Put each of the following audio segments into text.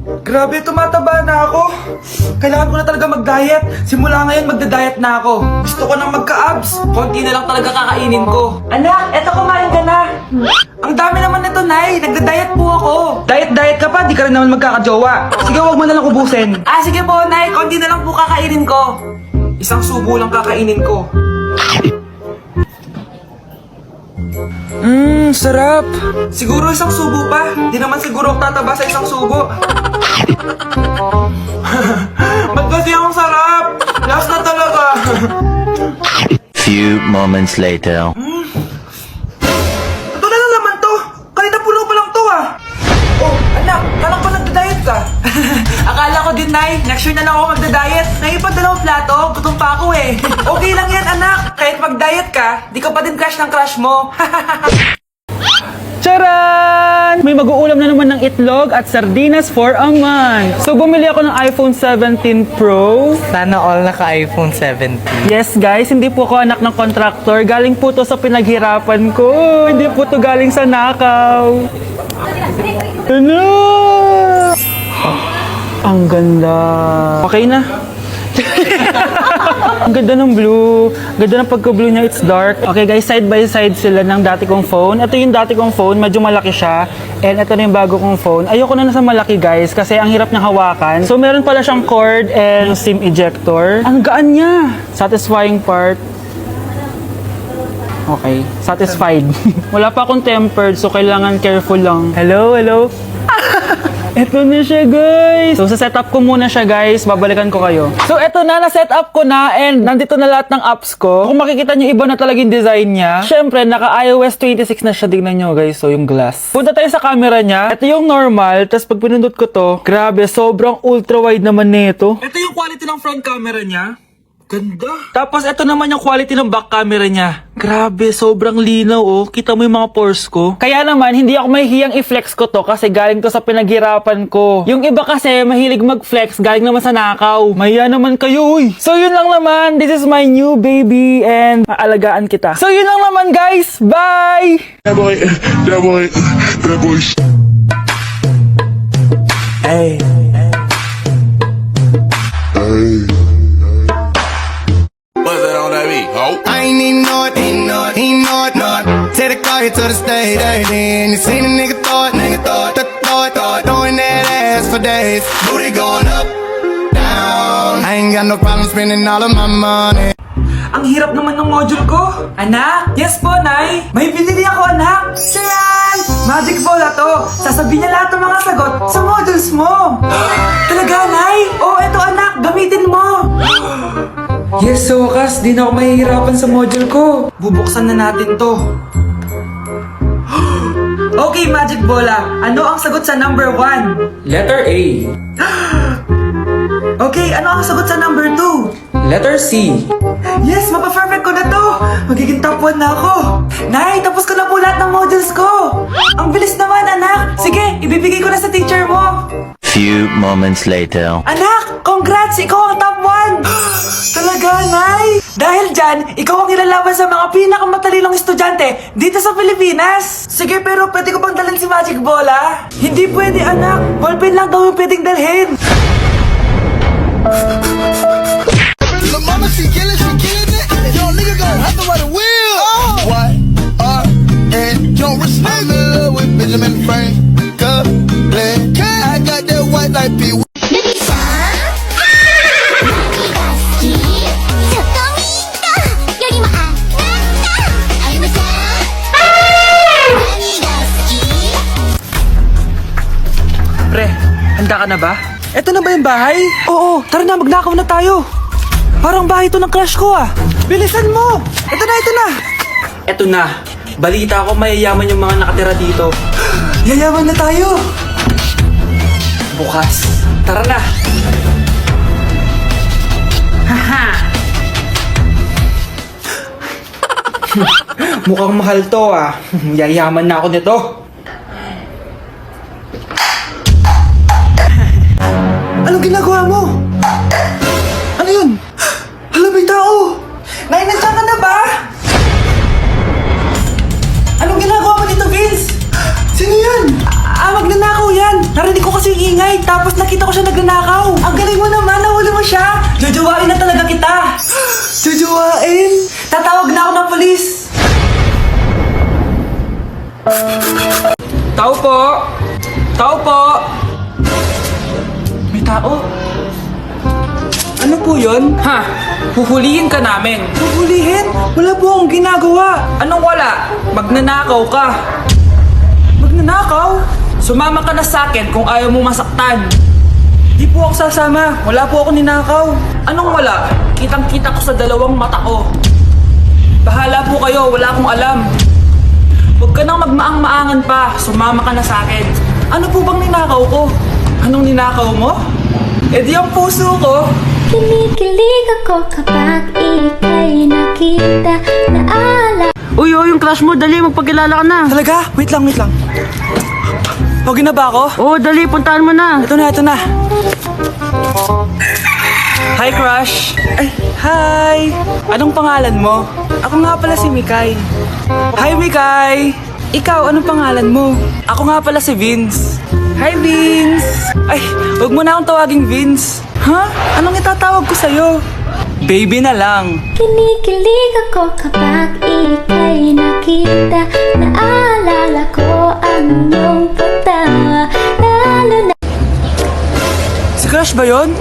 Grabe, tumataba na ako. Kailangan ko na talaga mag-diet. Simula ngayon, magda-diet na ako. Gusto ko nang magka-abs. Konti na lang talaga kakainin ko. Anak, eto kumain ka na. Ang dami naman nito, Nay. Nagda-diet po ako. Diet ka pa, di ka rin naman magkakajowa. Sige, wag mo na lang ubusin. Sige po, Nay. Konti na lang po kakainin ko. Isang subo lang kakainin ko. Sarap. Siguro isang subo pa. Di naman siguro ako tataba sa isang subo. Ba't kasi ang sarap? Last na talaga. Few moments later. Ito na lang naman to. Kanina puno pa lang to ah. Oh, anak, kala ko nagda-diet ka. Akala ko din, Nay. Next year na lang ako magda-diet. Naipad dalawang plato, gutom pa ako eh. Okay lang yan, anak. Kahit mag-diet ka, di ka pa din crush ng crush mo. Charan! May mag-uulam na naman ng itlog at sardinas for a month. So, bumili ako ng iPhone 17 Pro. Sana all naka-iPhone 17. Yes, guys, hindi po ako anak ng contractor. Galing po to sa pinaghirapan ko. Hindi po to galing sa nakaw. Ano? Ang ganda. Okay na. Ang ganda ng blue. Ganda ng pagka-blue niya. It's dark. Okay guys, side by side sila ng dati kong phone. Ito yung dati kong phone. Medyo malaki siya. And ito na yung bago kong phone. Ayoko na nasa malaki guys kasi ang hirap niyang hawakan. So meron pala siyang cord and SIM ejector. Ang gaan niya. Satisfying part. Okay. Satisfied. Wala pa akong tempered so kailangan careful lang. Hello, hello. Eto na siya guys. So sa setup ko muna siya guys. Babalikan ko kayo. So eto na, na-setup ko na and nandito na lahat ng apps ko. Kung makikita nyo, iba na talaga yung design niya. Syempre, naka iOS 26 na siya. Tignan nyo guys. So yung glass. Punta tayo sa camera niya. Ito yung normal. Tapos pag pinundot ko to, grabe, sobrang ultra wide naman nito. Ito yung quality ng front camera niya. Ganda. Tapos ito naman yung quality ng back camera niya. Grabe, sobrang linaw oh. Kita mo yung mga pores ko. Kaya naman, hindi ako mahihiyang i-flex ko to kasi galing to sa pinaghirapan ko. Yung iba kasi mahilig mag-flex, galing naman sa nakaw. Mahiya naman kayo uy. So yun lang naman, this is my new baby and maalagaan kita. So yun lang naman guys, bye! That boy. Hey. What's that on that beat, ho? I ain't even know it, ain't know it, ain't know it, know it. Take the car here to the stage, then you seen a nigga throw it, throwing that ass for days. Booty going up, down. I ain't got no problem spending all of my money. Ang hirap naman ng module ko. Anak? Yes po, Nay. May binili ako, anak. Tiyan! Magic Bola to. Sasabihin niya lahat ng mga sagot sa modules mo. Talaga, Nay? Oh, eto anak. Gamitin mo. Yes, sa wakas, di na ako mahihirapan sa module ko. Bubuksan na natin to. Okay, Magic Bola. Ano ang sagot sa number 1? Letter A. Okay, ano ang sagot sa number 2? Letter C. Yes, mapa-perfect ko na to. Magiging top 1 na ako. Nay, tapos ko na po lahat ng modules ko. Ang bilis naman, anak. Sige, ibibigay ko na sa teacher mo. Few moments later. Anak, congrats! Ikaw ang top 1! Talaga, Nay? Dahil dyan, ikaw ang ilalaban sa mga pinakamatalinong estudyante dito sa Pilipinas. Sige, pero pwede ko bang dalhin si Magic Bola? Hindi pwede, anak. Ballpen lang daw yung pwedeng dalhin. The mama, she killing it. Yo, nigga gon' have to ride a wheel. Why are and don't respect? I'm in love with Benjamin Franklin. I got that white like P. Pre, handa ka na ba? Eto na ba yung bahay? Oo, tara na, magnakaw na tayo. Parang bahay to ng crush ko ah. Bilisan mo! Ito na, ito na! Eto na. Balita ko mayayaman yung mga nakatira dito. Yayaman na tayo! Bukas. Tara na! Haha! Mukhang mahal to ah. Yayaman na ako nito. Anong ginagawa mo? Ano yun? Hala, may tao! Nay, nandiyan ka na ba? Anong ginagawa mo dito, Vince? Sino yan? Magnanakaw yan! Narinig ko kasi kasi yung ingay, tapos nakita ko siya nagnanakaw. Ang galing mo naman, nahuli mo siya. Jojowain na talaga kita. Jojowain? Tatawag na ako ng polis. Tao po. Tao po. May tao. Ano po yun? Ha? Huhulihin ka namin. Huhulihin? Wala po akong ginagawa. Anong wala? Magnanakaw ka. Magnanakaw? Sumama ka na sa akin kung ayaw mo masaktan. Di po ako sasama. Wala po ako ninakaw. Anong wala? Kitang-kita ko sa dalawang mata ko. Bahala po kayo. Wala akong alam. Huwag ka nang magmaang-maangan pa. Sumama ka na sa akin. Ano po bang ninakaw ko? Anong ninakaw mo? Eh di ang puso ko. Kinikilig ako kapag ika'y nakita na Uy, yung crush mo, dali, magpagkilala ka na. Talaga? Wait lang. Okay na ba ako? Oo, dali, puntahan mo na. Ito na. Hi, crush. Ay, hi. Anong pangalan mo? Ako nga pala si Mikay. Hi, Mikay. Ikaw, anong pangalan mo? Ako nga pala si Vince. Hi, Vince. Ay, huwag mo na akong tawaging Vince. Ha? Anong itatawag ko sa'yo? Baby na lang. Kinikilig ako kapag ika'y nakita Naalala ko ang iyong pagtawa Lalo na Si crush ba yun?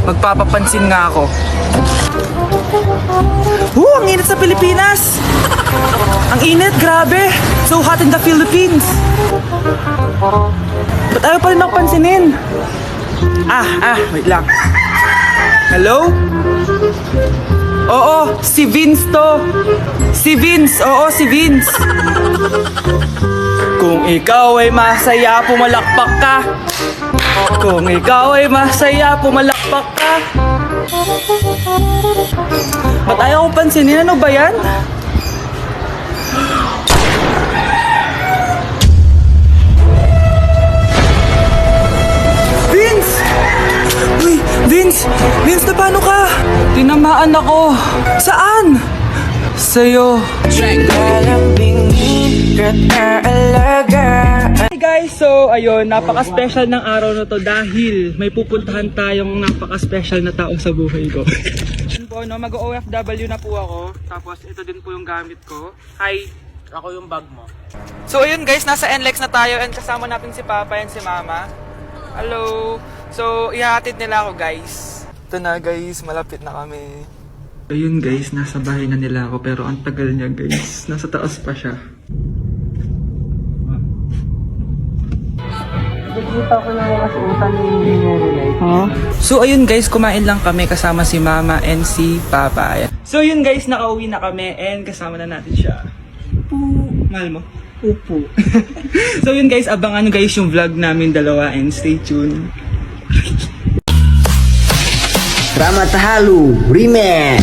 Magpapapansin nga ako. Ang init sa Pilipinas! Ang init, grabe! So hot in the Philippines! Ba't ayaw pa rin ako pansinin? Wait lang. Hello? Oo, si Vince to. Si Vince, oo, si Vince. Kung ikaw ay masaya, pumalakpak ka. Kung ikaw ay masaya, pumalakpak ka. Ba't ayaw ko pansinin? Ano ba yan? Vince! Uy, Vince! Vince, na paano ka? Tinamaan ako. Saan? Sa'yo. Hey guys, so ayun, napaka-special ng araw na to dahil may pupuntahan tayong napaka-special na tao sa buhay ko. Yun po, no, mag-OFW na po ako. Tapos ito din po yung gamit ko. Hi! Ako yung bag mo. So ayun guys, nasa NLEX na tayo and kasama natin si Papa and si Mama. Hello! So, ihahatid nila ako guys. Ito na guys, malapit na kami. Ayun guys, nasa bahay na nila ako pero ang tagal niya guys. Nasa taas pa siya. Nakikita ko na mga suotan ni Huh? So ayun guys, kumain lang kami kasama si Mama and si Papa. Ayan. So yun guys, nakauwi na kami and kasama na natin siya. Mahal mo? Upo. So yun guys, abangan guys yung vlog namin dalawa and stay tuned. Ramatahalu Remix.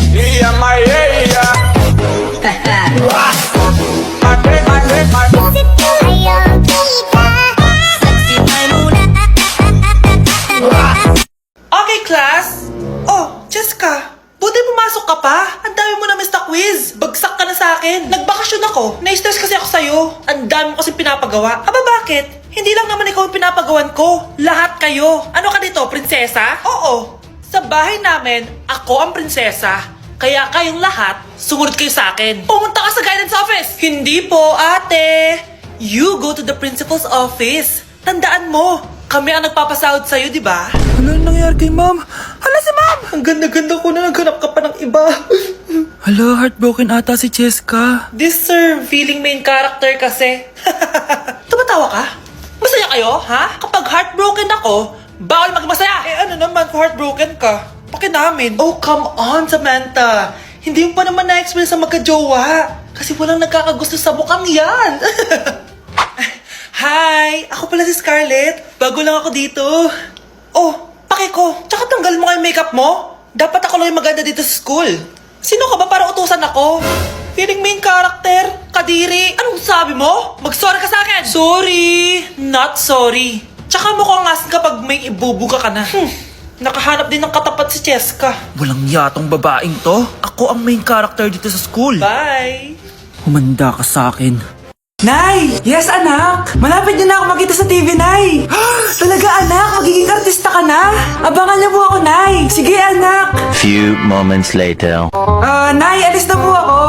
Okay, class? Oh, Jessica, buti pumasok ka pa. Ang dami mo na miss na quiz. Bagsak ka na sa akin. Nagbakasyon ako. Na-stress kasi ako sa'yo. Ang dami mo kasi pinapagawa. Aba, bakit? Hindi lang naman ikaw ang pinapagawan ko. Lahat kayo. Ano ka dito, prinsesa? Oo. Sa bahay namin, ako ang prinsesa. Kaya kayong lahat, sumunod kayo sa akin. Pumunta ka sa guidance office. Hindi po, ate. You go to the principal's office. Tandaan mo, kami ang nagpapasahod sa'yo, di ba? Ano nangyari kay ma'am? Hala si ma'am! Ang ganda-ganda ko na naghanap ka pa ng iba. Hala, heartbroken ata si Cheska. This sir, feeling main character kasi. Tumatawa ka? Masaya kayo, ha? Kapag heartbroken ako, bawal maging masaya. Eh ano naman kung heartbroken ka? Pakinamin. Oh, come on, Samantha. Hindi mo pa naman na-experience sa magka-jowa. Kasi walang nagkakagusto sa mukhang yan. Hi! Ako pala si Scarlett. Bago lang ako dito. Oh, pake ko. Tsaka tanggal mo nga yung makeup mo. Dapat ako lang yung maganda dito sa school. Sino ka ba para utusan ako? Feeling main character? Kadiri? Anong sabi mo? Mag-sorry ka sa akin! Sorry! Not sorry. Tsaka mukhang asin kapag may ibubuga ka na. Nakahanap din ng katapat si Cheska. Walang yatong babaeng to. Ako ang main character dito sa school. Bye! Humanda ka sa akin. Nay! Yes, anak! Malapit niyo na ako makita sa TV, Nay! Talaga, anak! Magiging artista ka na! Abangan niyo po ako, Nay! Sige, anak! Few moments later. Nay, alis na po ako!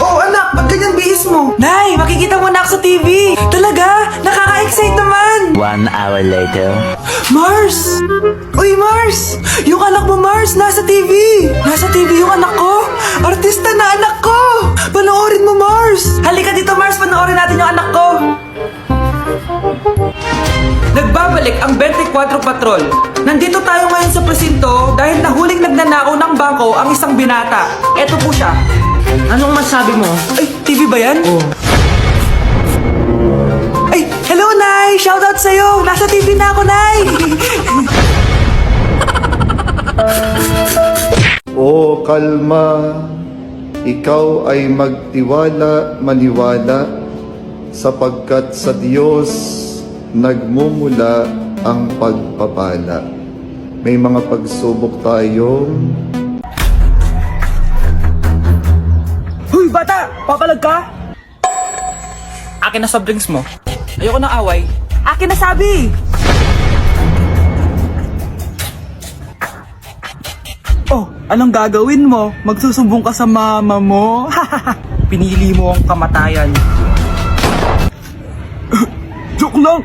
Oh, anak! Ba't ganyan bihis mo? Nay, makikita mo na ako sa TV! Talaga! Nakaka-excite naman! 1 hour later. Mars! Uy, Mars! Yung anak mo, Mars, nasa TV! Nasa TV yung anak ko! Artista na anak ko! Panoorin mo, Mars! Halika dito, Mars! Panoorin natin yung anak ko! Nagbabalik ang 24 Patrol. Nandito tayo ngayon sa presinto dahil nahuling nagnanakaw ng bangko ang isang binata. Eto po siya. Anong masabi mo? Ay, TV ba yan? Ay, hello, Nay! Shoutout sa'yo! Nasa TV na ako, Nay! O kalma, ikaw ay magtiwala, maniwala, sapagkat sa Diyos nagmumula ang pagpapala. May mga pagsubok tayong Huy, bata! Papalag ka? Akin na soft drinks mo. Ayoko ng away. Akin na sabi! Oh, anong gagawin mo? Magsusumbong ka sa mama mo? Pinili mo ang kamatayan. Joke lang!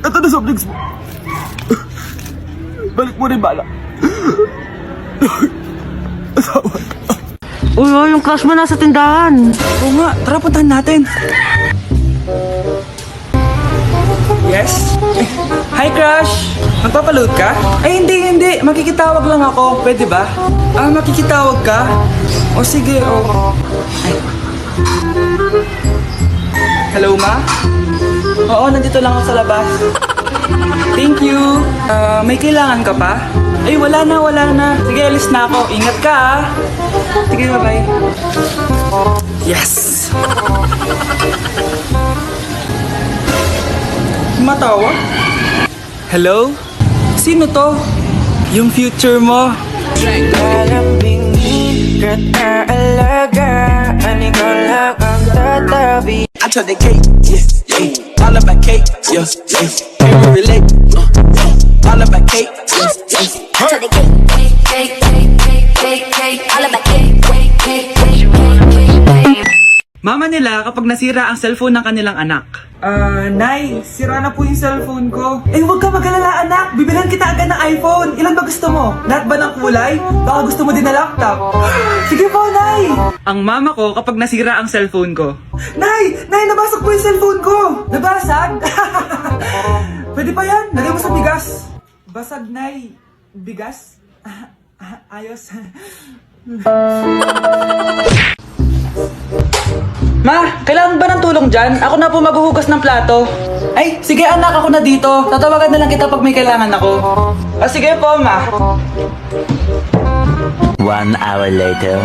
Ito na soft drinks mo. Balik mo rin bala. Uy, yung crush mo nasa tindahan. Oo nga, tara puntahan natin. Yes? Hi, crush! Magpapaload ka? Ay, hindi. Makikitawag lang ako. Pwede ba? Makikitawag ka? O sige, Ay. Hello, ma? Oo, nandito lang ako sa labas. Thank you. May kailangan ka pa? Ay, wala na. Sige, alis na ako. Ingat ka, ah. Sige, bye-bye. Yes! Matawa? Hello? Sino to? Yung future mo. I took the cake, yeah. All about cake, yeah. Can we relate? All about cake, yeah. Mama nila kapag nasira ang cellphone ng kanilang anak. Nay, sira na po yung cellphone ko. Eh, huwag ka mag-alala, anak. Bibilhan kita agad ng iPhone. Ilan ba gusto mo? Lahat ba ng kulay? Baka gusto mo din na laptop. Sige po, Nay! Ang mama ko kapag nasira ang cellphone ko. Nay! Nabasag po yung cellphone ko! Nabasag? Pwede pa yan? Lagay mo sa bigas. Basag, Nay. Bigas? Ayos. Ma, kailangan ba ng tulong dyan? Ako na po maghuhugas ng plato. Ay, sige anak, ako na dito. Tatawagan na lang kita pag may kailangan ako. Sige po, ma. 1 hour later.